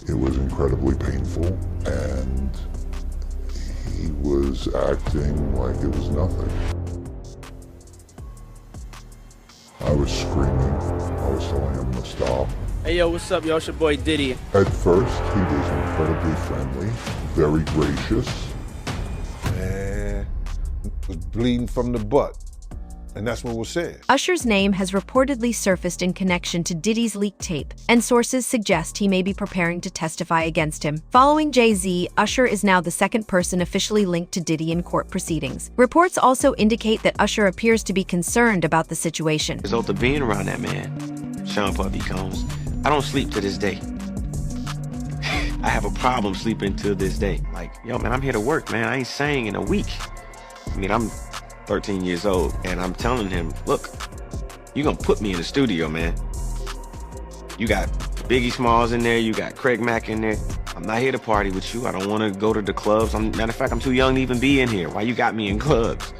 It was incredibly painful, and he was acting like it was nothing. I was screaming. I was telling him to stop. Hey, yo, what's up, yo? It's your boy Diddy. At first, he was incredibly friendly, very gracious. Man, was bleeding from the butt. And that's what was said. Usher's name has reportedly surfaced in connection to Diddy's leaked tape, and sources suggest he may be preparing to testify against him. Following Jay-Z, Usher is now the second person officially linked to Diddy in court proceedings. Reports also indicate that Usher appears to be concerned about the situation. The result of being around that man, Sean Puffy Combs, I don't sleep to this day. I have a problem sleeping to this day. Like, yo, man, I'm here to work, man. I ain't sang in a week. I mean, I'm 13 years old, and I'm telling him, look, you're gonna put me in the studio, man. You got Biggie Smalls in there, you got Craig Mack in there. I'm not here to party with you. I don't want to go to the clubs. Matter of fact, I'm too young to even be in here. Why you got me in clubs?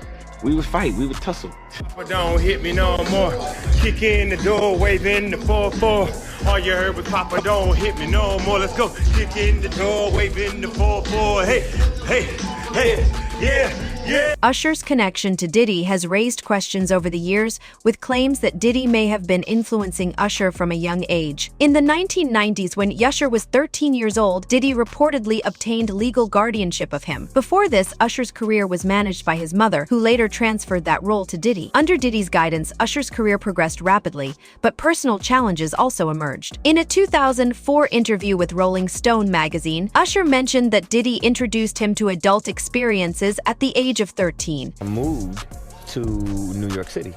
We would fight, we would tussle. Papa don't hit me no more. Kick in the door, waving the 4-4. All you heard was Papa don't hit me no more. Let's go. Kick in the door, waving the 4-4. Hey, hey, hey, yeah. Yeah. Usher's connection to Diddy has raised questions over the years, with claims that Diddy may have been influencing Usher from a young age. In the 1990s, when Usher was 13 years old, Diddy reportedly obtained legal guardianship of him. Before this, Usher's career was managed by his mother, who later transferred that role to Diddy. Under Diddy's guidance, Usher's career progressed rapidly, but personal challenges also emerged. In a 2004 interview with Rolling Stone magazine, Usher mentioned that Diddy introduced him to adult experiences at the age of 13. I moved to New York City,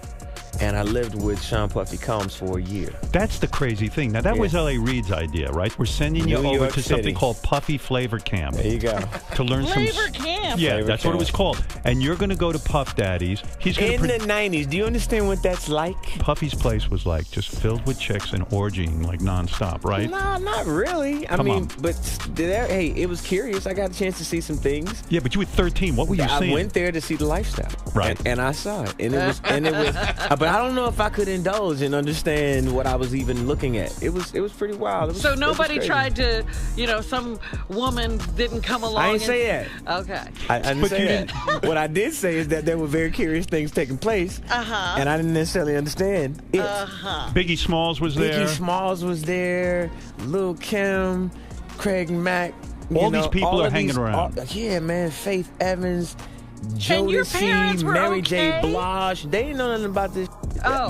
and I lived with Sean Puffy Combs for a year. That's the crazy thing. Now, that was L.A. Reid's idea, right? We're sending you over to something called Puffy Flavor Camp. There you go. To learn Flavor Camp? Yeah, Flavor that's Camp. what it was called. And you're going to go to Puff Daddy's. He's going In the 90s, do you understand what that's like? Puffy's place was like just filled with chicks and orgying like nonstop, right? No, not really. I Come mean, on. but hey, it was curious. I got a chance to see some things. Yeah, but you were 13. What were you seeing? I went there to see the lifestyle, Right. And I saw it, and it was, but I don't know if I could indulge and understand what I was even looking at. It was pretty wild. It was, So it was nobody crazy. tried to, some woman didn't come along. I didn't say that. Okay. I didn't But say you that. What I did say is that there were very curious things taking place, and I didn't necessarily understand it. Biggie Smalls was there. Biggie Smalls was there, Lil Kim, Craig Mack. All these people are hanging around. Yeah, man. Faith Evans, And your Jodeci, parents were Mary J. okay? Blige. They didn't know nothing about this. Oh.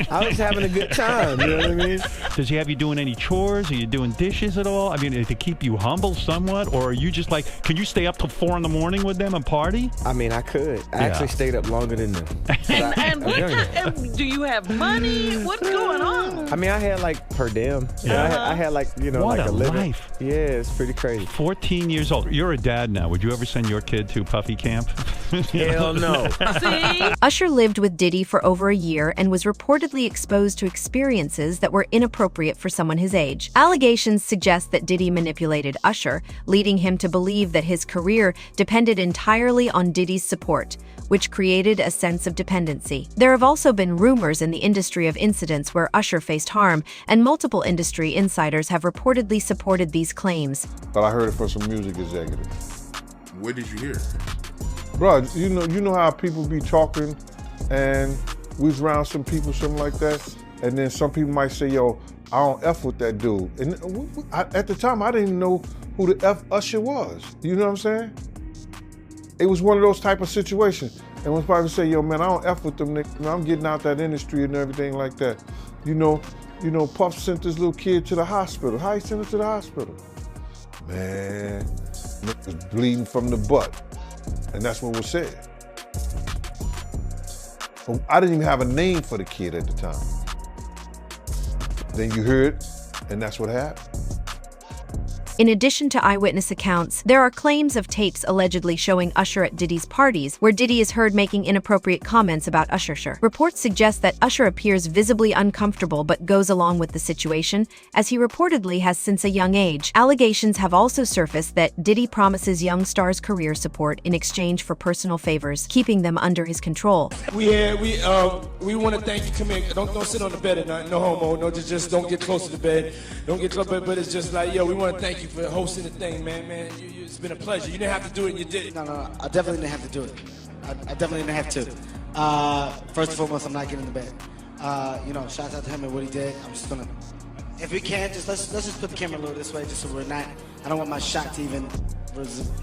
I was having a good time. You know what I mean? Does he have you doing any chores? Are you doing dishes at all? I mean, to keep you humble somewhat? Or are you just like, can you stay up till 4 in the morning with them and party? I mean, I could. I actually stayed up longer than them. And do you have money? What's going on? I mean, I had like per diem. Yeah. I had like, What like a a living. life. Yeah, it's pretty crazy. 14 years old. You're a dad now. Would you ever send your kid to Puffy Camp? Hell no. See? Usher lived with Diddy for over a year and was reportedly exposed to experiences that were inappropriate for someone his age. Allegations suggest that Diddy manipulated Usher, leading him to believe that his career depended entirely on Diddy's support, which created a sense of dependency. There have also been rumors in the industry of incidents where Usher faced harm, and multiple industry insiders have reportedly supported these claims. But I heard it from some music executives. Where did you hear it? Bro, you know how people be talking, and we was around some people, something like that, and then some people might say, yo, I don't F with that dude. And at the time, I didn't even know who the F Usher was. You know what I'm saying? It was one of those type of situations. And when people say, yo, man, I don't F with them niggas. You know, I'm getting out that industry and everything like that. You know, Puff sent this little kid to the hospital. How he sent him to the hospital? Man, was bleeding from the butt. And that's what was said. But I didn't even have a name for the kid at the time. Then you heard, and that's what happened. In addition to eyewitness accounts, there are claims of tapes allegedly showing Usher at Diddy's parties, where Diddy is heard making inappropriate comments about Usher. Reports suggest that Usher appears visibly uncomfortable but goes along with the situation, as he reportedly has since a young age. Allegations have also surfaced that Diddy promises young stars career support in exchange for personal favors, keeping them under his control. We want to thank you. Come here. Don't sit on the bed at night. No homo. No, just don't get close to the bed. Don't get close. But it's just like, yo, we want to thank you for hosting the thing, man. It's been a pleasure. You didn't have to do it, and you did it. No. I definitely didn't have to do it. I definitely didn't have to. First and foremost, I'm not getting in the bed. Shout out to him and what he did. I'm just gonna, if we can, let's just put the camera a little this way, just so we're not. I don't want my shot to even,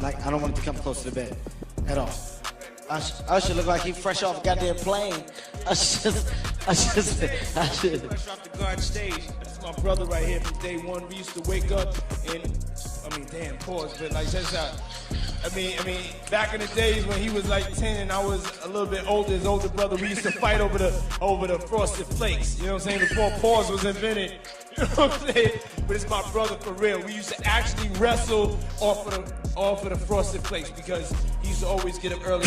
I don't want it to come close to the bed at all. Usher look like he fresh off a goddamn plane. Usher. Fresh off the guard stage. That's my brother right here from day one. We used to wake up and, pause, but like that's how. Back in the days when he was like 10 and I was a little bit older, his older brother, we used to fight over the Frosted Flakes. You know what I'm saying? Before pause was invented. You know what I'm saying? But it's my brother for real. We used to actually wrestle off of the Frosted Flakes because he used to always get up early.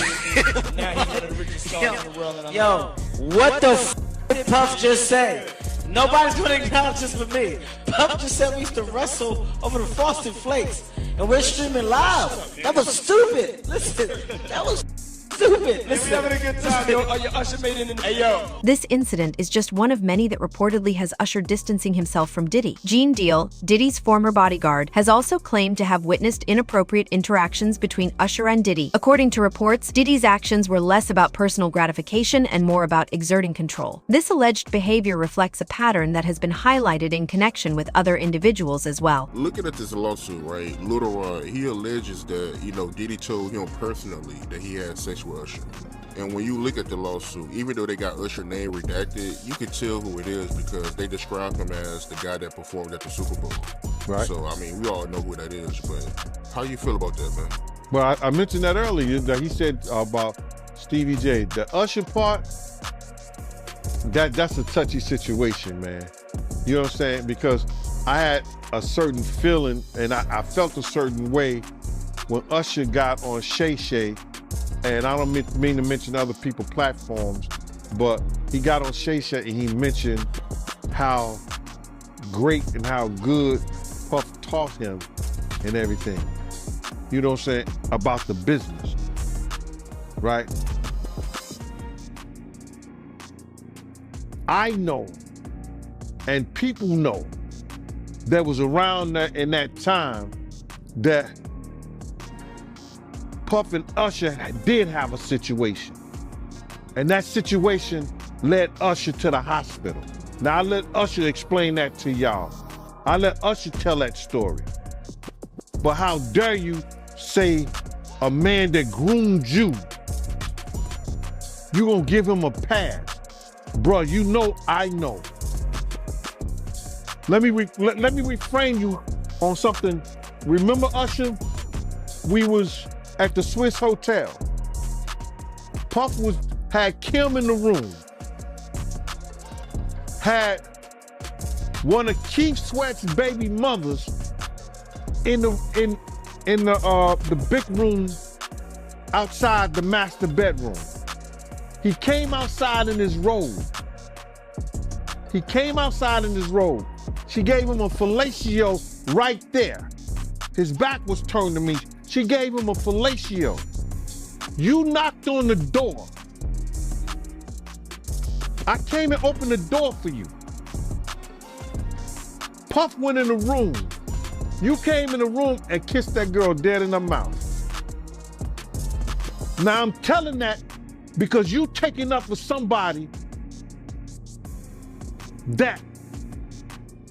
Now he's one of the richest stars in the world. And What the f did Puff just say? Nobody's gonna acknowledge this but me. Puff just said we used to wrestle over the Frosted Flakes, and we're streaming live. That was stupid. Listen, that was stupid. Listen, we having a good time, yo. Usher made it in the... Hey, yo. This incident is just one of many that reportedly has Usher distancing himself from Diddy. Gene Deal, Diddy's former bodyguard, has also claimed to have witnessed inappropriate interactions between Usher and Diddy. According to reports, Diddy's actions were less about personal gratification and more about exerting control. This alleged behavior reflects a pattern that has been highlighted in connection with other individuals as well. Looking at this lawsuit, right, Lil Ron, he alleges that, Diddy told him personally that he had sex with Usher. And when you look at the lawsuit, even though they got Usher name redacted, you can tell who it is because they describe him as the guy that performed at the Super Bowl. Right. So, we all know who that is, but how you feel about that, man? Well, I mentioned that earlier, that he said about Stevie J. The Usher part, that's a touchy situation, man. You know what I'm saying? Because I had a certain feeling, and I felt a certain way when Usher got on Shay Shay, and I don't mean to mention other people's platforms, but he got on Shay Shay and he mentioned how great and how good Puff taught him and everything. You know what I'm saying? About the business, right? I know, and people know, that was around in that time that Puff and Usher did have a situation. And that situation led Usher to the hospital. Now I let Usher explain that to y'all. I let Usher tell that story. But how dare you say a man that groomed you gonna give him a pass? Bro, you know I know. Let me reframe you on something. Remember Usher? We was at the Swiss Hotel. Puff had Kim in the room. Had one of Keith Sweat's baby mothers in the big room outside the master bedroom. He came outside in his robe. She gave him a fellatio right there. His back was turned to me. She gave him a fellatio. You knocked on the door. I came and opened the door for you. Puff went in the room. You came in the room and kissed that girl dead in the mouth. Now I'm telling that because you taking up with somebody that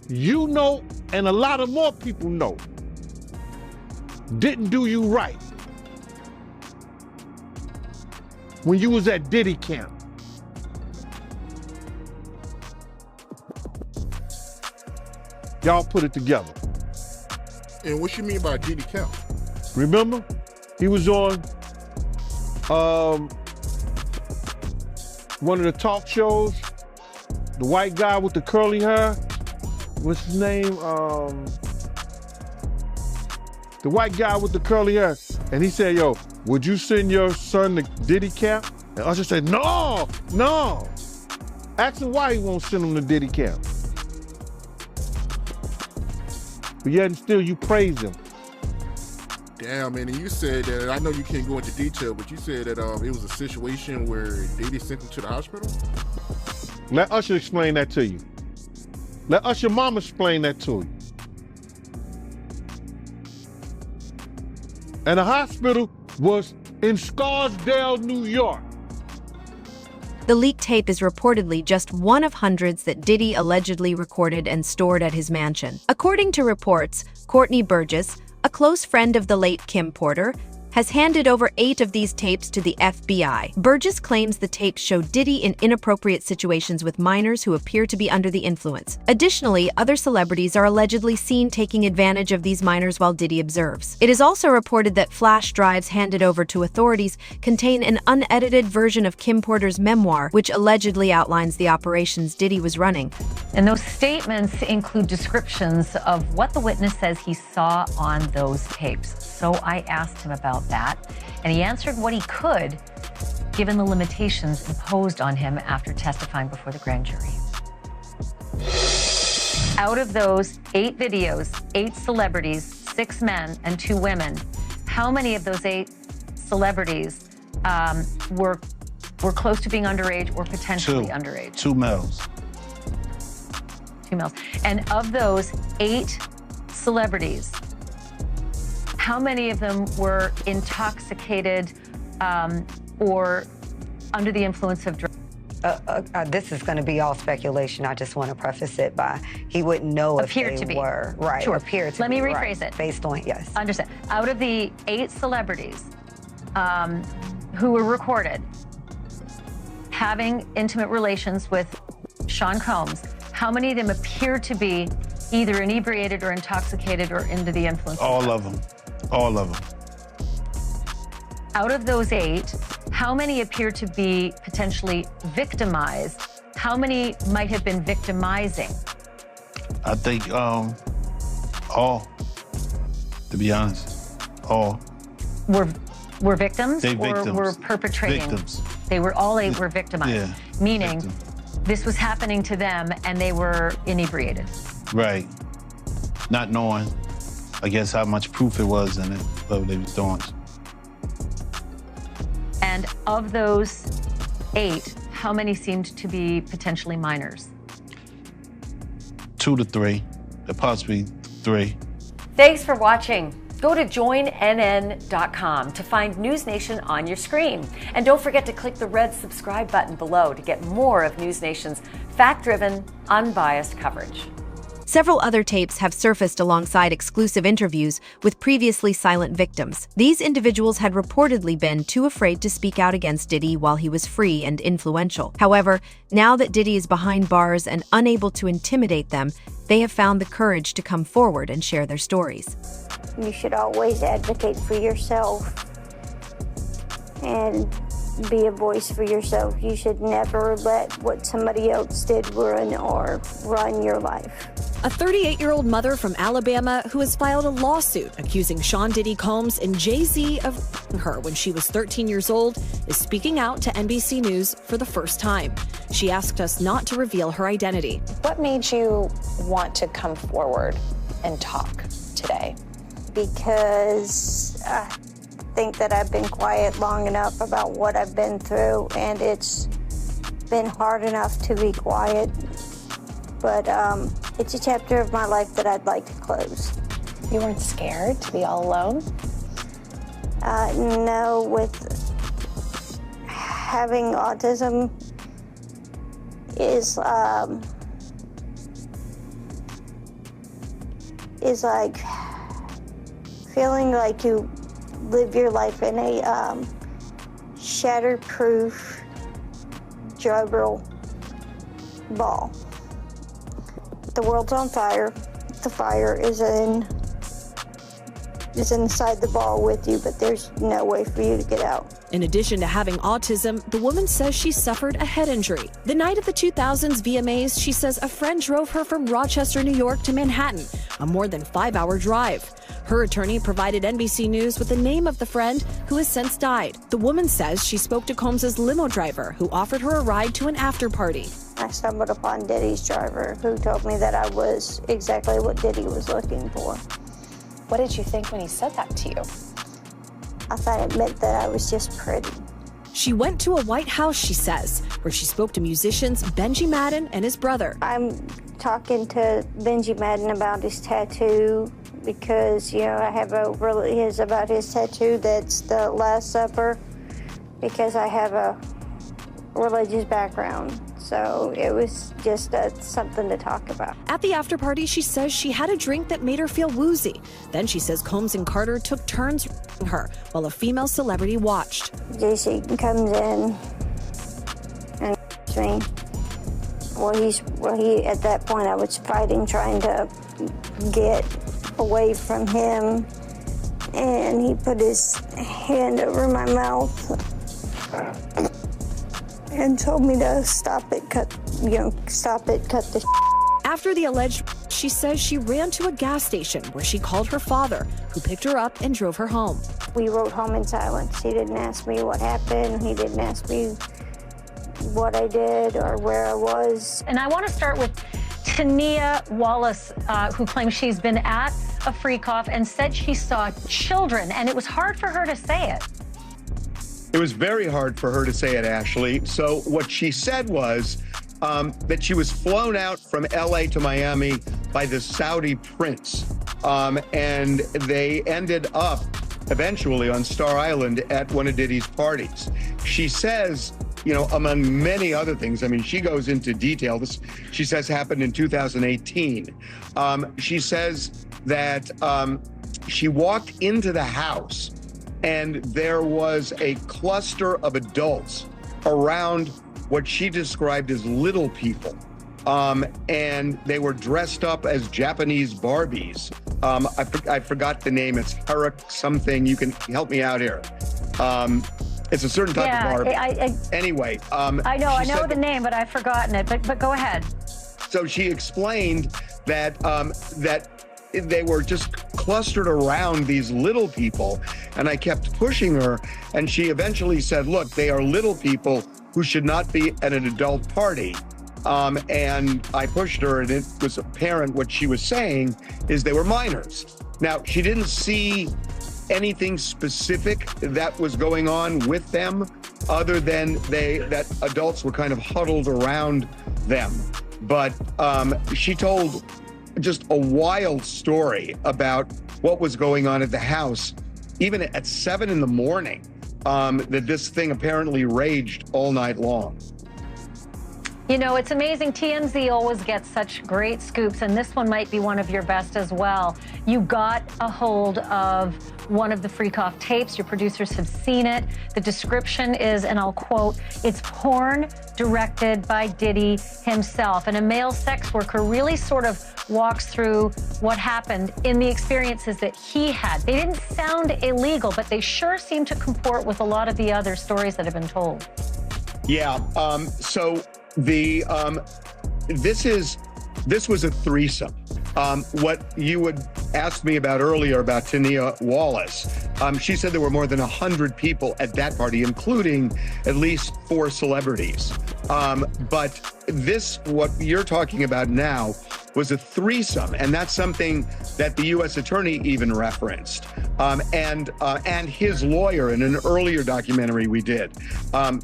you know and a lot of more people know didn't do you right when you was at Diddy camp. Y'all put it together. And what you mean by Diddy camp? Remember? He was on one of the talk shows, the white guy with the curly hair. What's his name? the white guy with the curly hair, and he said, yo, would you send your son to Diddy camp? And Usher said, no. Ask him why he won't send him to Diddy camp. But yet and still you praise him. Damn, man, and you said that, I know you can't go into detail, but you said that it was a situation where Diddy sent him to the hospital? Let Usher explain that to you. Let Usher mama explain that to you. And the hospital was in Scarsdale, New York. The leaked tape is reportedly just one of hundreds that Diddy allegedly recorded and stored at his mansion. According to reports, Courtney Burgess, a close friend of the late Kim Porter, has handed over 8 of these tapes to the FBI. Burgess claims the tapes show Diddy in inappropriate situations with minors who appear to be under the influence. Additionally, other celebrities are allegedly seen taking advantage of these minors while Diddy observes. It is also reported that flash drives handed over to authorities contain an unedited version of Kim Porter's memoir, which allegedly outlines the operations Diddy was running. And those statements include descriptions of what the witness says he saw on those tapes. So I asked him about that, and he answered what he could, given the limitations imposed on him after testifying before the grand jury. Out of those 8 videos, 8 celebrities, 6 men and 2 women, how many of those 8 celebrities were close to being underage or potentially underage? 2 males. 2 males. And of those 8 celebrities, how many of them were intoxicated or under the influence of drugs? This is going to be all speculation. I just want to preface it by he wouldn't know if they were. Right. Sure. Appear to Let be. me rephrase it. Based on, yes. Understand. Out of the 8 celebrities who were recorded having intimate relations with Sean Combs, how many of them appear to be either inebriated or intoxicated or under the influence? All of them. All of them. Out of those 8, how many appear to be potentially victimized? How many might have been victimizing? I think all, to be honest, all. Were victims They or victims. were perpetrating? Victims. They were all 8 were victimized. Yeah. Meaning this was happening to them and they were inebriated. Right. Not knowing, I guess, how much proof it was in it, what they was doing. And of those 8, how many seemed to be potentially minors? 2 to 3, possibly 3. Thanks for watching. Go to joinnn.com to find News Nation on your screen. And don't forget to click the red subscribe button below to get more of News Nation's fact-driven, unbiased coverage. Several other tapes have surfaced alongside exclusive interviews with previously silent victims. These individuals had reportedly been too afraid to speak out against Diddy while he was free and influential. However, now that Diddy is behind bars and unable to intimidate them, they have found the courage to come forward and share their stories. You should always advocate for yourself and be a voice for yourself. You should never let what somebody else did ruin or run your life. A 38-year-old mother from Alabama who has filed a lawsuit accusing Sean Diddy Combs and Jay-Z of her when she was 13 years old is speaking out to NBC News for the first time. She asked us not to reveal her identity. What made you want to come forward and talk today? Because I think that I've been quiet long enough about what I've been through, and it's been hard enough to be quiet. But it's a chapter of my life that I'd like to close. You weren't scared to be all alone? No, with having autism is like feeling like you live your life in a shatterproof juggle ball. The world's on fire. The fire is in is inside the ball with you, but there's no way for you to get out. In addition to having autism, the woman says she suffered a head injury. The night of the 2000s VMAs, she says a friend drove her from Rochester, New York to Manhattan, a more than 5-hour drive. Her attorney provided NBC News with the name of the friend who has since died. The woman says she spoke to Combs's limo driver who offered her a ride to an after party. I stumbled upon Diddy's driver, who told me that I was exactly what Diddy was looking for. What did you think when he said that to you? I thought it meant that I was just pretty. She went to a White House, she says, where she spoke to musicians Benji Madden and his brother. I'm talking to Benji Madden about his tattoo because, you know, I have about his tattoo that's the Last Supper because I have a religious background. So it was just something to talk about. At the after party, she says she had a drink that made her feel woozy. Then she says Combs and Carter took turns her while a female celebrity watched. JC comes in and me. Well, at that point I was fighting, trying to get away from him, and he put his hand over my mouth and told me to stop it, cut the After the alleged, she says she ran to a gas station where she called her father, who picked her up and drove her home. We rode home in silence. He didn't ask me what happened. He didn't ask me what I did or where I was. And I want to start with Tania Wallace, who claims she's been at a freak off and said she saw children, and it was hard for her to say it. It was very hard for her to say it, Ashley. So what she said was that she was flown out from LA to Miami by the Saudi prince. And they ended up eventually on Star Island at one of Diddy's parties. She says, you know, among many other things, I mean, she goes into detail. This, she says, happened in 2018. She says that she walked into the house and there was a cluster of adults around what she described as little people. And they were dressed up as Japanese Barbies. I forgot the name. It's Herrick something. You can help me out here. It's a certain type of Barbie. Anyway. I know the name, but I've forgotten it. But go ahead. So she explained that that they were just clustered around these little people, and I kept pushing her, and she eventually said, look, they are little people who should not be at an adult party. And I pushed her, and it was apparent what she was saying is they were minors. Now, she didn't see anything specific that was going on with them other than that adults were kind of huddled around them. But she told just a wild story about what was going on at the house, even at 7 in the morning, that this thing apparently raged all night long. You know, it's amazing. TMZ always gets such great scoops, and this one might be one of your best as well. You got a hold of one of the Freak Off tapes. Your producers have seen it. The description is, and I'll quote, it's porn directed by Diddy himself. And a male sex worker really sort of walks through what happened in the experiences that he had. They didn't sound illegal, but they sure seem to comport with a lot of the other stories that have been told. Yeah, so the this was a threesome. What you would ask me about earlier about Tania Wallace, she said there were more than 100 people at that party, including at least 4 celebrities. But this, what you're talking about now, was a threesome, and that's something that the U.S. attorney even referenced, and his lawyer in an earlier documentary we did.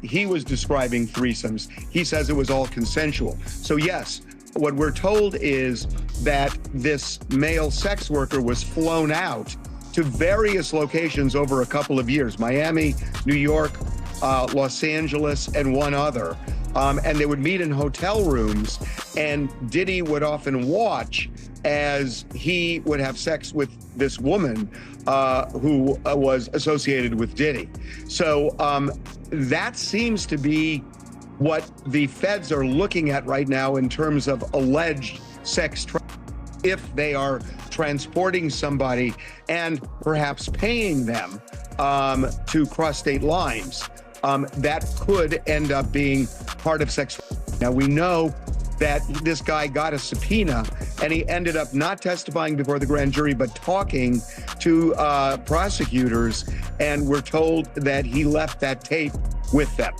He was describing threesomes. He says it was all consensual. So yes, what we're told is that this male sex worker was flown out to various locations over a couple of years: Miami, New York, Los Angeles, and one other. And they would meet in hotel rooms, and Diddy would often watch as he would have sex with this woman who was associated with Diddy. So that seems to be what the feds are looking at right now in terms of alleged sex trafficking. if they are transporting somebody and perhaps paying them to cross state lines, that could end up being part of sex. Now, we know that this guy got a subpoena and he ended up not testifying before the grand jury, but talking to prosecutors. And we're told that he left that tape with them.